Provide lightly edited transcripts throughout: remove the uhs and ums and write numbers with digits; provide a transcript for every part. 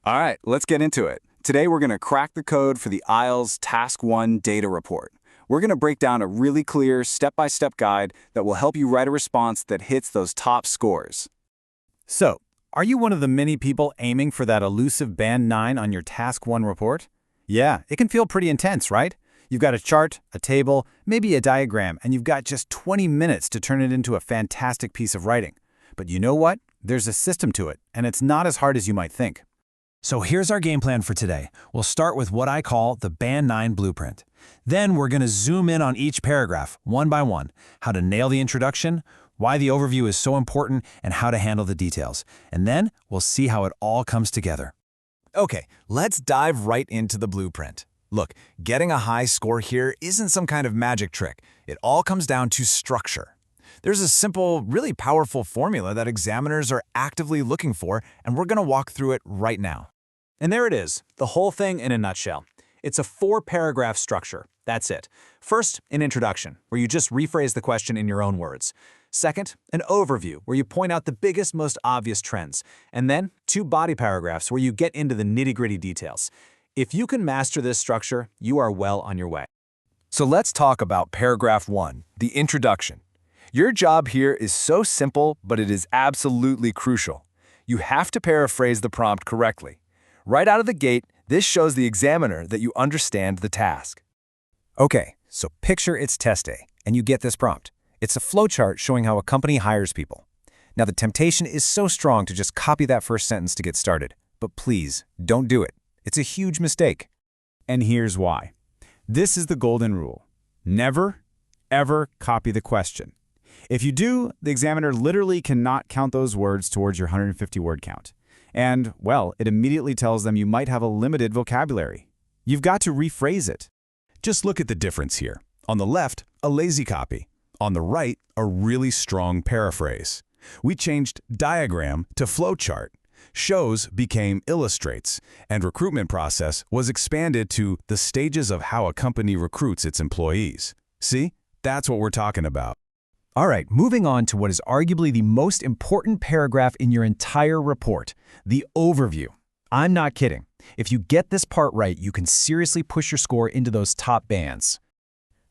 All right, let's get into it. Today we're going to crack the code for the IELTS Task 1 data report. We're going to break down a really clear step-by-step guide that will help you write a response that hits those top scores. So, are you one of the many people aiming for that elusive Band 9 on your Task 1 report? Yeah, it can feel pretty intense, right? You've got a chart, a table, maybe a diagram, and you've got just 20 minutes to turn it into a fantastic piece of writing. But you know what? There's a system to it, and it's not as hard as you might think. So here's our game plan for today. We'll start with what I call the Band 9 blueprint. Then we're going to zoom in on each paragraph, one by one, how to nail the introduction, why the overview is so important, and how to handle the details. And then we'll see how it all comes together. Okay, let's dive right into the blueprint. Look, getting a high score here isn't some kind of magic trick. It all comes down to structure. There's a simple, really powerful formula that examiners are actively looking for, and we're going to walk through it right now. And there it is, the whole thing in a nutshell. It's a 4-paragraph structure. That's it. First, an introduction, where you just rephrase the question in your own words. Second, an overview, where you point out the biggest, most obvious trends. And then, 2 body paragraphs, where you get into the nitty-gritty details. If you can master this structure, you are well on your way. So let's talk about paragraph 1, the introduction. Your job here is so simple, but it is absolutely crucial. You have to paraphrase the prompt correctly. Right out of the gate, this shows the examiner that you understand the task. Okay, so picture it's test day, and you get this prompt. It's a flowchart showing how a company hires people. Now, the temptation is so strong to just copy that first sentence to get started. But please, don't do it. It's a huge mistake. And here's why. This is the golden rule. Never, ever copy the question. If you do, the examiner literally cannot count those words towards your 150-word count. And, well, it immediately tells them you might have a limited vocabulary. You've got to rephrase it. Just look at the difference here. On the left, a lazy copy. On the right, a really strong paraphrase. We changed diagram to flowchart. Shows became illustrates, and recruitment process was expanded to the stages of how a company recruits its employees. See? That's what we're talking about. All right, moving on to what is arguably the most important paragraph in your entire report, the overview. I'm not kidding. If you get this part right, you can seriously push your score into those top bands.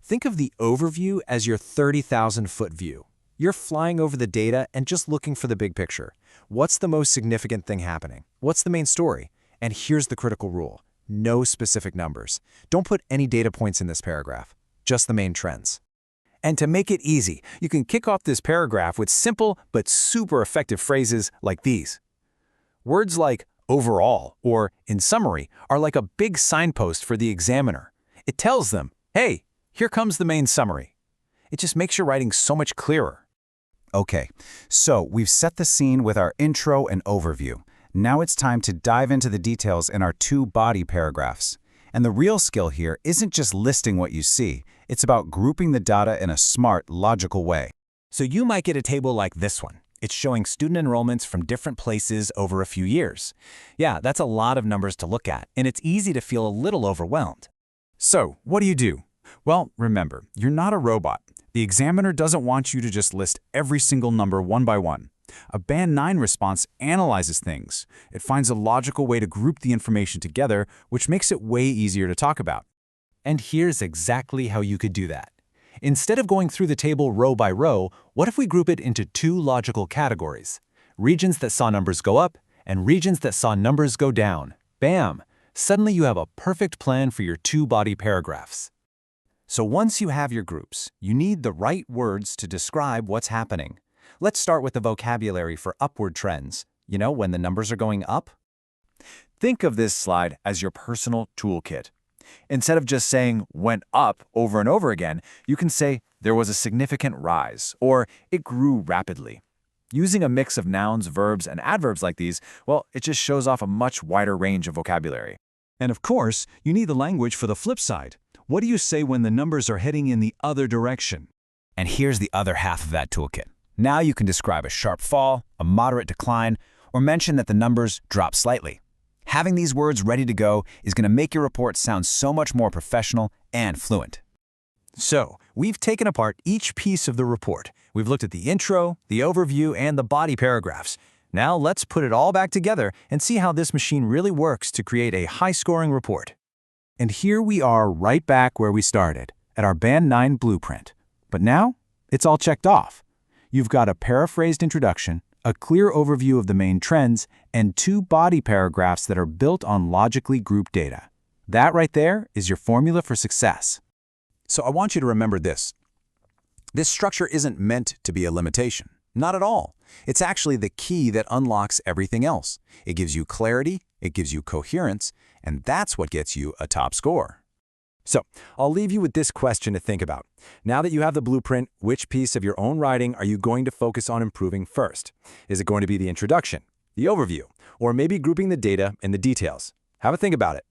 Think of the overview as your 30,000-foot view. You're flying over the data and just looking for the big picture. What's the most significant thing happening? What's the main story? And here's the critical rule. No specific numbers. Don't put any data points in this paragraph, just the main trends. And to make it easy, you can kick off this paragraph with simple but super effective phrases like these. Words like overall or in summary are like a big signpost for the examiner. It tells them, hey, here comes the main summary. It just makes your writing so much clearer. Okay, so we've set the scene with our intro and overview. Now it's time to dive into the details in our 2 body paragraphs. And the real skill here isn't just listing what you see, it's about grouping the data in a smart, logical way. So you might get a table like this one. It's showing student enrollments from different places over a few years. Yeah, that's a lot of numbers to look at, and it's easy to feel a little overwhelmed. So, what do? Well, remember, you're not a robot. The examiner doesn't want you to just list every single number one by one. A Band 9 response analyzes things. It finds a logical way to group the information together, which makes it way easier to talk about. And here's exactly how you could do that. Instead of going through the table row by row, what if we group it into 2 logical categories? Regions that saw numbers go up and regions that saw numbers go down. Bam! Suddenly you have a perfect plan for your 2 body paragraphs. So once you have your groups, you need the right words to describe what's happening. Let's start with the vocabulary for upward trends. You know, when the numbers are going up? Think of this slide as your personal toolkit. Instead of just saying went up over and over again, you can say there was a significant rise or it grew rapidly. Using a mix of nouns, verbs, and adverbs like these, well, it just shows off a much wider range of vocabulary. And of course, you need the language for the flip side. What do you say when the numbers are heading in the other direction? And here's the other half of that toolkit. Now you can describe a sharp fall, a moderate decline, or mention that the numbers drop slightly. Having these words ready to go is going to make your report sound so much more professional and fluent. So, we've taken apart each piece of the report. We've looked at the intro, the overview, and the body paragraphs. Now let's put it all back together and see how this machine really works to create a high-scoring report. And here we are right back where we started, at our Band 9 blueprint. But now, it's all checked off. You've got a paraphrased introduction, a clear overview of the main trends, and 2 body paragraphs that are built on logically grouped data. That right there is your formula for success. So I want you to remember this. This structure isn't meant to be a limitation. Not at all. It's actually the key that unlocks everything else. It gives you clarity, it gives you coherence, and that's what gets you a top score. So, I'll leave you with this question to think about. Now that you have the blueprint, which piece of your own writing are you going to focus on improving first? Is it going to be the introduction, the overview, or maybe grouping the data and the details? Have a think about it.